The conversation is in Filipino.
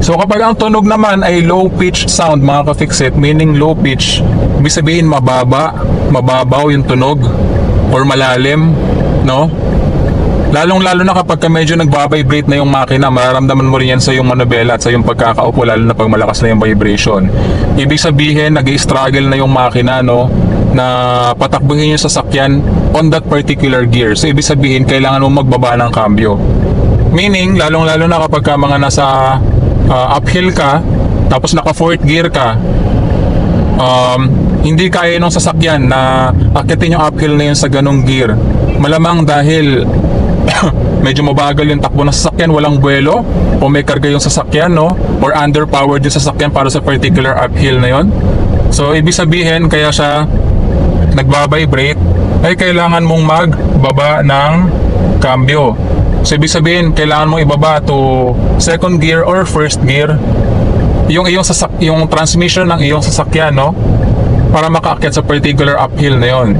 So kapag ang tunog naman ay low pitch sound mga ka-fixit, meaning low pitch, ibig sabihin mababaw yung tunog or malalim, no? Lalong-lalo na kapag medyo nagbabibrate na yung makina, mararamdaman mo rin yan sa yung manubela at sa yung pagkakaupo, lalo na pag malakas na yung vibration. Ibig sabihin, nag-i-struggle na yung makina, no, na patakbuhin yung sasakyan on that particular gear. So, ibig sabihin, kailangan mo magbaba ng cambio. Meaning, lalong-lalo na kapag mga nasa uphill ka, tapos naka 4th gear ka, hindi kaya nung sasakyan na akitin yung uphill na yun sa ganong gear. Malamang dahil medyo mabagal yung takbo ng sasakyan, walang buwelo, o may karga yung sasakyan, no? Or underpowered yung sasakyan para sa particular uphill na yon. So, ibig sabihin, kaya siya nagbabibrate, ay kailangan mong magbaba ng cambio. So, ibig sabihin, kailangan mong ibaba to 2nd gear or 1st gear yung transmission ng iyong sasakyan, no? Para makaakyat sa particular uphill na yon.